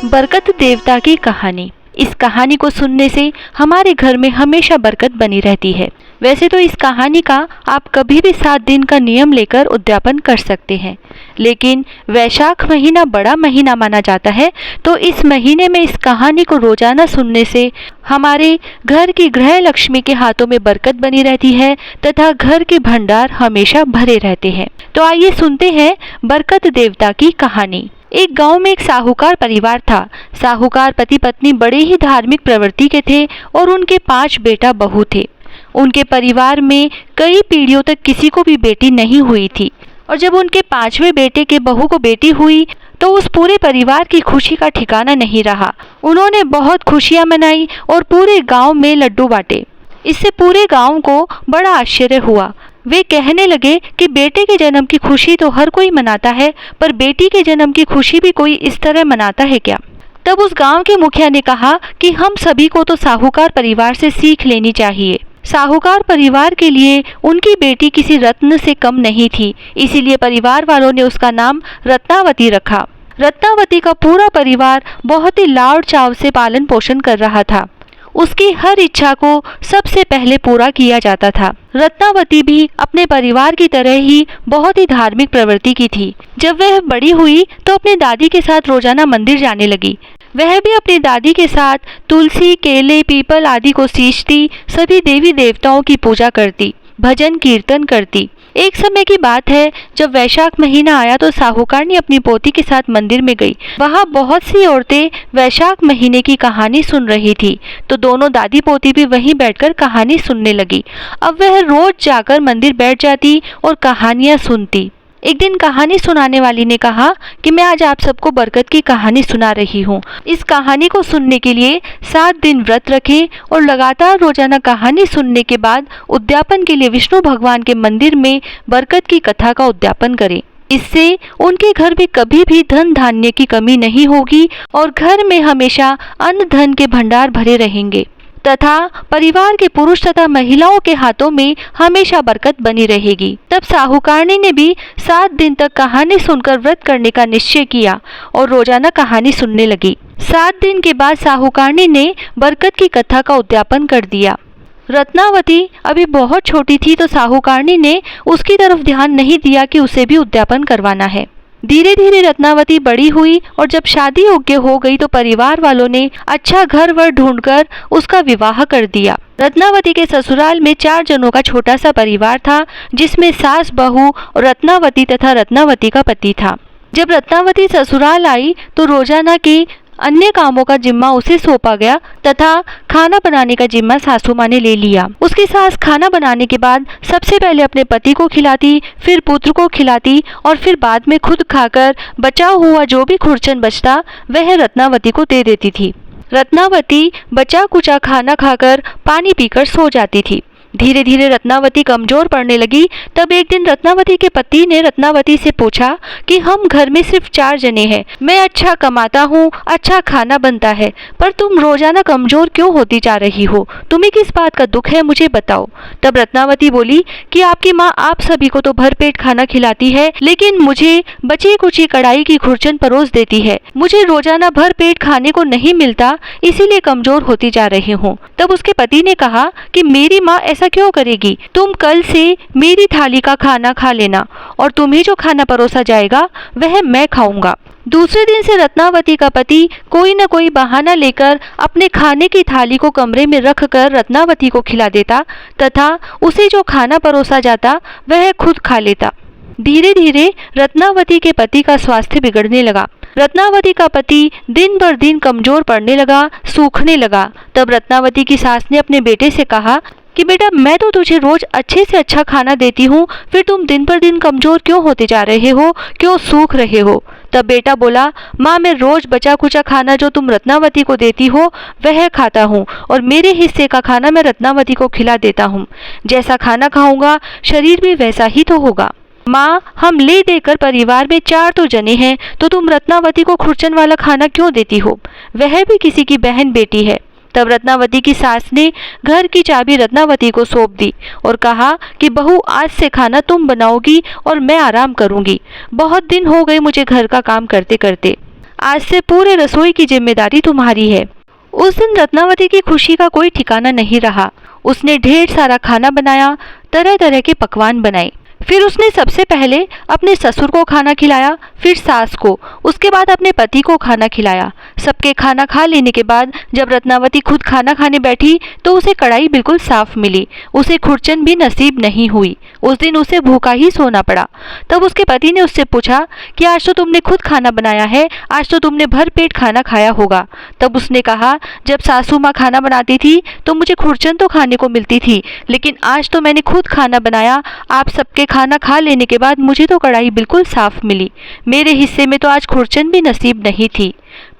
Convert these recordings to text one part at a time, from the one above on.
बरकत देवता की कहानी। इस कहानी को सुनने से हमारे घर में हमेशा बरकत बनी रहती है। वैसे तो इस कहानी का आप कभी भी 7 दिन का नियम लेकर उद्यापन कर सकते हैं, लेकिन वैशाख महीना बड़ा महीना माना जाता है, तो इस महीने में इस कहानी को रोजाना सुनने से हमारे घर की गृह लक्ष्मी के हाथों में बरकत बनी रहती है तथा घर के भंडार हमेशा भरे रहते हैं। तो आइए सुनते हैं बरकत देवता की कहानी। एक गांव में एक साहूकार परिवार था। साहूकार पति पत्नी बड़े ही धार्मिक प्रवृत्ति के थे और उनके 5 बेटा बहू थे। उनके परिवार में कई पीढ़ियों तक किसी को भी बेटी नहीं हुई थी, और जब उनके 5वें बेटे के बहू को बेटी हुई तो उस पूरे परिवार की खुशी का ठिकाना नहीं रहा। उन्होंने बहुत खुशियां मनाई और पूरे गांव में लड्डू बांटे। इससे पूरे गांव को बड़ा आश्चर्य हुआ। वे कहने लगे कि बेटे के जन्म की खुशी तो हर कोई मनाता है, पर बेटी के जन्म की खुशी भी कोई इस तरह मनाता है क्या? तब उस गांव के मुखिया ने कहा कि हम सभी को तो साहूकार परिवार से सीख लेनी चाहिए। साहूकार परिवार के लिए उनकी बेटी किसी रत्न से कम नहीं थी, इसीलिए परिवार वालों ने उसका नाम रत्नावती रखा। रत्नावती का पूरा परिवार बहुत ही लाड़ चाव से पालन पोषण कर रहा था। उसकी हर इच्छा को सबसे पहले पूरा किया जाता था। रत्नावती भी अपने परिवार की तरह ही बहुत ही धार्मिक प्रवृत्ति की थी। जब वह बड़ी हुई तो अपनी दादी के साथ रोजाना मंदिर जाने लगी। वह भी अपनी दादी के साथ तुलसी, केले, पीपल आदि को सींचती, सभी देवी देवताओं की पूजा करती, भजन कीर्तन करती। एक समय की बात है, जब वैशाख महीना आया तो साहूकार ने अपनी पोती के साथ मंदिर में गई। वहाँ बहुत सी औरतें वैशाख महीने की कहानी सुन रही थी, तो दोनों दादी पोती भी वहीं बैठकर कहानी सुनने लगी। अब वह रोज जाकर मंदिर बैठ जाती और कहानियाँ सुनती। एक दिन कहानी सुनाने वाली ने कहा कि मैं आज आप सबको बरकत की कहानी सुना रही हूँ। इस कहानी को सुनने के लिए 7 दिन व्रत रखें और लगातार रोजाना कहानी सुनने के बाद उद्यापन के लिए विष्णु भगवान के मंदिर में बरकत की कथा का उद्यापन करें। इससे उनके घर में कभी भी धन धान्य की कमी नहीं होगी और घर में हमेशा अन्न धन के भंडार भरे रहेंगे तथा परिवार के पुरुष तथा महिलाओं के हाथों में हमेशा बरकत बनी रहेगी। तब साहूकारनी ने भी 7 दिन तक कहानी सुनकर व्रत करने का निश्चय किया और रोजाना कहानी सुनने लगी। 7 दिन के बाद साहूकारनी ने बरकत की कथा का उद्यापन कर दिया। रत्नावती अभी बहुत छोटी थी, तो साहूकारनी ने उसकी तरफ ध्यान नहीं दिया कि उसे भी उद्यापन करवाना है। धीरे धीरे रत्नावती बड़ी हुई और जब शादी योग्य हो गई तो परिवार वालों ने अच्छा घर वर ढूंढकर उसका विवाह कर दिया। रत्नावती के ससुराल में 4 जनों का छोटा सा परिवार था, जिसमें सास, बहू, रत्नावती तथा रत्नावती का पति था। जब रत्नावती ससुराल आई तो रोजाना की अन्य कामों का जिम्मा उसे सौंपा गया तथा खाना बनाने का जिम्मा सासू माँ ने ले लिया। उसकी सास खाना बनाने के बाद सबसे पहले अपने पति को खिलाती, फिर पुत्र को खिलाती और फिर बाद में खुद खाकर बचा हुआ जो भी खुरचन बचता वह रत्नावती को दे देती थी। रत्नावती बचा कुचा खाना खाकर पानी पीकर सो जाती थी। धीरे धीरे रत्नावती कमजोर पड़ने लगी। तब एक दिन रत्नावती के पति ने रत्नावती से पूछा कि हम घर में सिर्फ 4 जने हैं, मैं अच्छा कमाता हूँ, अच्छा खाना बनता है, पर तुम रोजाना कमजोर क्यों होती जा रही हो? तुम्हें किस बात का दुख है, मुझे बताओ। तब रत्नावती बोली कि आपकी माँ आप सभी को तो भरपेट खाना खिलाती है, लेकिन मुझे बची कुची कढ़ाई की खुरचन परोस देती है। मुझे रोजाना भरपेट खाने को नहीं मिलता, इसीलिए कमजोर होती जा रही हूँ। तब उसके पति ने कहा कि मेरी माँ ऐसा क्यों करेगी? तुम कल से मेरी थाली का खाना खा लेना और तुम्हें जो खाना परोसा जाएगा वह मैं खाऊंगा। दूसरे दिन से रत्नावती का पति कोई न कोई बहाना लेकर अपने खाने की थाली को कमरे में रखकर रत्नावती को खिला देता तथा उसे जो खाना परोसा जाता वह खुद खा लेता। धीरे धीरे रत्नावती के पति का स्वास्थ्य बिगड़ने लगा। रत्नावती का पति दिन भर दिन कमजोर पड़ने लगा, सूखने लगा। तब रत्नावती की सास ने अपने बेटे से कहा कि बेटा, मैं तो तुझे रोज अच्छे से अच्छा खाना देती हूँ, फिर तुम दिन पर दिन कमजोर क्यों होते जा रहे हो, क्यों सूख रहे हो? तब बेटा बोला, माँ मैं रोज बचा कुचा खाना जो तुम रत्नावती को देती हो वह खाता हूँ और मेरे हिस्से का खाना मैं रत्नावती को खिला देता हूँ। जैसा खाना खाऊंगा शरीर भी वैसा ही तो होगा। माँ, हम ले देकर परिवार में 4 तो जने हैं, तो तुम रत्नावती को खुरचन वाला खाना क्यों देती हो? वह भी किसी की बहन बेटी है। तब रत्नावती की सास ने घर की चाबी रत्नावती को सौंप दी और कहा कि बहू, आज से खाना तुम बनाओगी और मैं आराम करूंगी। बहुत दिन हो गए मुझे घर का काम करते करते। आज से पूरे रसोई की जिम्मेदारी तुम्हारी है। उस दिन रत्नावती की खुशी का कोई ठिकाना नहीं रहा। उसने ढेर सारा खाना बनाया, तरह तरह के पकवान बनाए। फिर उसने सबसे पहले अपने ससुर को खाना खिलाया, फिर सास को, उसके बाद अपने पति को खाना खिलाया। सबके खाना खा लेने के बाद जब रत्नावती खुद खाना खाने बैठी तो उसे कढ़ाई बिल्कुल साफ मिली। उसे खुरचन भी नसीब नहीं हुई। उस दिन उसे भूखा ही सोना पड़ा। तब उसके पति ने उससे पूछा कि आज तो तुमने खुद खाना बनाया है, आज तो तुमने भर पेट खाना खाया होगा। तब उसने कहा, जब सासू माँ खाना बनाती थी तो मुझे खुरचन तो खाने को मिलती थी, लेकिन आज तो मैंने खुद खाना बनाया। आप सबके खाना खा लेने के बाद मुझे तो कढ़ाई बिल्कुल साफ मिली। मेरे हिस्से में तो आज खुरचन भी नसीब नहीं थी।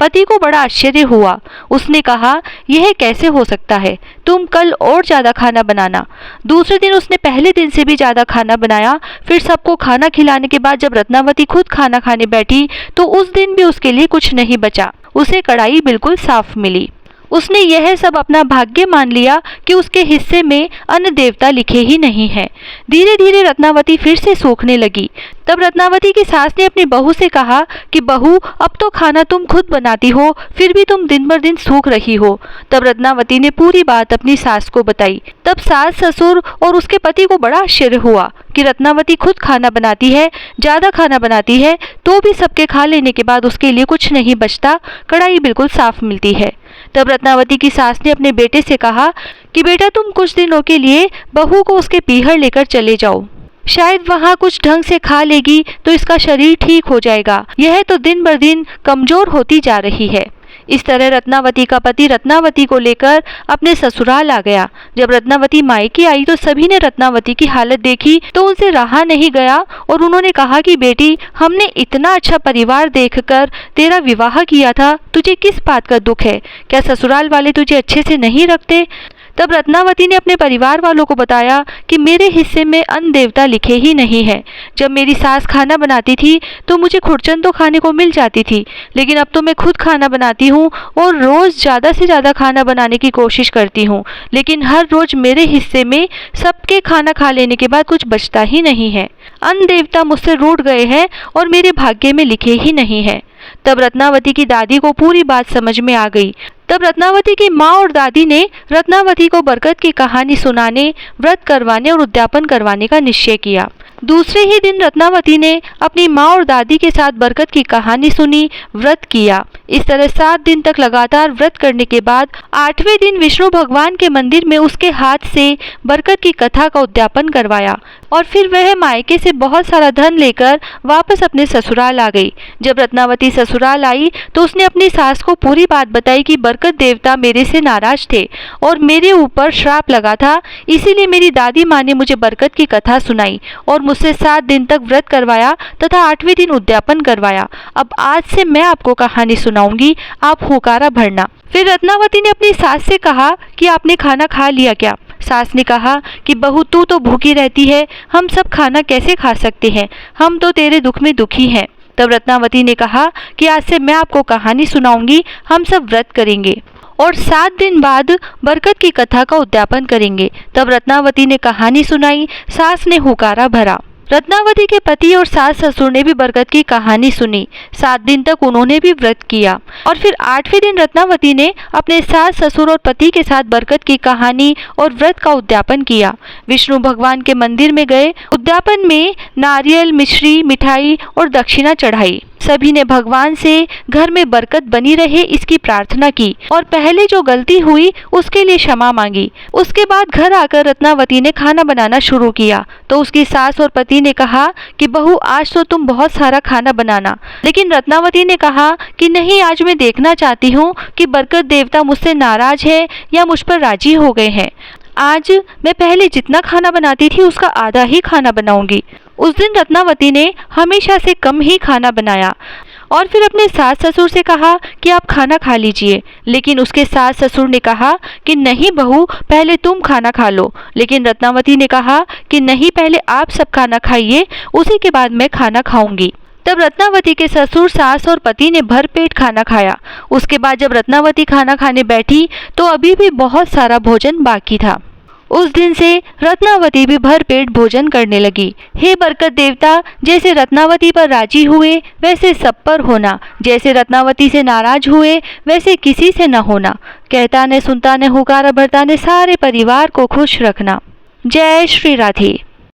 पति को बड़ा आश्चर्य हुआ। उसने कहा, यह कैसे हो सकता है? तुम कल और ज़्यादा खाना बनाना। दूसरे दिन उसने पहले दिन से भी ज़्यादा खाना बनाया। फिर सबको खाना खिलाने के बाद जब रत्नावती खुद खाना खाने बैठी तो उस दिन भी उसके लिए कुछ नहीं बचा। उसे कढ़ाई बिल्कुल साफ मिली। उसने यह सब अपना भाग्य मान लिया कि उसके हिस्से में अन्न देवता लिखे ही नहीं हैं। धीरे धीरे रत्नावती फिर से सूखने लगी। तब रत्नावती की सास ने अपनी बहू से कहा कि बहू, अब तो खाना तुम खुद बनाती हो, फिर भी तुम दिन बर दिन सूख रही हो। तब रत्नावती ने पूरी बात अपनी सास को बताई। तब सास, ससुर और उसके पति को बड़ा आश्चर्य हुआ कि रत्नावती खुद खाना बनाती है, ज़्यादा खाना बनाती है, तो भी सबके खा लेने के बाद उसके लिए कुछ नहीं बचता, कढ़ाई बिल्कुल साफ मिलती है। तब रत्नावती की सास ने अपने बेटे से कहा कि बेटा, तुम कुछ दिनों के लिए बहू को उसके पीहर लेकर चले जाओ, शायद वहाँ कुछ ढंग से खा लेगी तो इसका शरीर ठीक हो जाएगा। यह तो दिन बर दिन कमजोर होती जा रही है। इस तरह रत्नावती का पति रत्नावती को लेकर अपने ससुराल आ गया। जब रत्नावती मायके आई तो सभी ने रत्नावती की हालत देखी तो उनसे रहा नहीं गया और उन्होंने कहा कि बेटी, हमने इतना अच्छा परिवार देखकर तेरा विवाह किया था, तुझे किस बात का दुख है? क्या ससुराल वाले तुझे अच्छे से नहीं रखते? तब रत्नावती ने अपने परिवार वालों को बताया कि मेरे हिस्से में अन्न देवता लिखे ही नहीं है। जब मेरी सास खाना बनाती थी तो मुझे खुरचन तो खाने को मिल जाती थी, लेकिन अब तो मैं खुद खाना बनाती हूँ और रोज़ ज़्यादा से ज़्यादा खाना बनाने की कोशिश करती हूँ, लेकिन हर रोज़ मेरे हिस्से में सबके खाना खा लेने के बाद कुछ बचता ही नहीं है। अन्न देवता मुझसे रूठ गए हैं और मेरे भाग्य में लिखे ही नहीं है। तब रत्नावती की दादी को पूरी बात समझ में आ गई। तब रत्नावती की माँ और दादी ने रत्नावती को बरकत की कहानी सुनाने, व्रत करवाने और उद्यापन करवाने का निश्चय किया। दूसरे ही दिन रत्नावती ने अपनी माँ और दादी के साथ बरकत की कहानी सुनी, व्रत किया। इस तरह 7 दिन तक लगातार व्रत करने के बाद 8वें दिन विष्णु भगवान के मंदिर में उसके हाथ से बरकत की कथा का उद्यापन करवाया और फिर वह मायके से बहुत सारा धन लेकर वापस अपने ससुराल आ गई। जब रत्नावती ससुराल आई तो उसने अपनी सास को पूरी बात बताई कि बरकत देवता मेरे से नाराज थे और मेरे ऊपर श्राप लगा था, इसीलिए मेरी दादी माँ ने मुझे बरकत की कथा सुनाई और मुझसे 7 दिन तक व्रत करवाया तथा 8वें दिन उद्यापन करवाया। अब आज से मैं आपको कहानी सुनाऊंगी, आप हुकारा भरना। फिर रत्नावती ने अपनी सास से कहा कि आपने खाना खा लिया क्या? सास ने कहा कि बहू, तू तो भूखी रहती है, हम सब खाना कैसे खा सकते हैं? हम तो तेरे दुख में दुखी हैं। तब रत्नावती ने कहा कि आज से मैं आपको कहानी सुनाऊंगी, हम सब व्रत करेंगे और 7 दिन बाद बरकत की कथा का उद्यापन करेंगे। तब रत्नावती ने कहानी सुनाई, सास ने हुकारा भरा। रत्नावती के पति और सास ससुर ने भी बरकत की कहानी सुनी। 7 दिन तक उन्होंने भी व्रत किया और फिर 8वें दिन रत्नावती ने अपने सास ससुर और पति के साथ बरकत की कहानी और व्रत का उद्यापन किया। विष्णु भगवान के मंदिर में गए। उद्यापन में नारियल, मिश्री, मिठाई और दक्षिणा चढ़ाई। सभी ने भगवान से घर में बरकत बनी रहे इसकी प्रार्थना की और पहले जो गलती हुई उसके लिए क्षमा मांगी। उसके बाद घर आकर रत्नावती ने खाना बनाना शुरू किया तो उसकी सास और पति ने कहा कि बहू, आज तो तुम बहुत सारा खाना बनाना, लेकिन रत्नावती ने कहा कि नहीं, आज मैं देखना चाहती हूँ कि बरकत देवता मुझसे नाराज है या मुझ पर राजी हो गए हैं। आज मैं पहले जितना खाना बनाती थी उसका आधा ही खाना बनाऊंगी। उस दिन रत्नावती ने हमेशा से कम ही खाना बनाया और फिर अपने सास ससुर से कहा कि आप खाना खा लीजिए, लेकिन उसके सास ससुर ने कहा कि नहीं बहू, पहले तुम खाना खा लो। लेकिन रत्नावती ने कहा कि नहीं, पहले आप सब खाना खाइए, उसी के बाद मैं खाना खाऊंगी। तब रत्नावती के ससुर, सास और पति ने भरपेट खाना खाया। उसके बाद जब रत्नावती खाना खाने बैठी तो अभी भी बहुत सारा भोजन बाकी था। उस दिन से रत्नावती भी भरपेट भोजन करने लगी। हे बरकत देवता, जैसे रत्नावती पर राजी हुए वैसे सब पर होना, जैसे रत्नावती से नाराज हुए वैसे किसी से न होना। कहता ने सुनता ने हुकारा भरता ने सारे परिवार को खुश रखना। जय श्री राधे।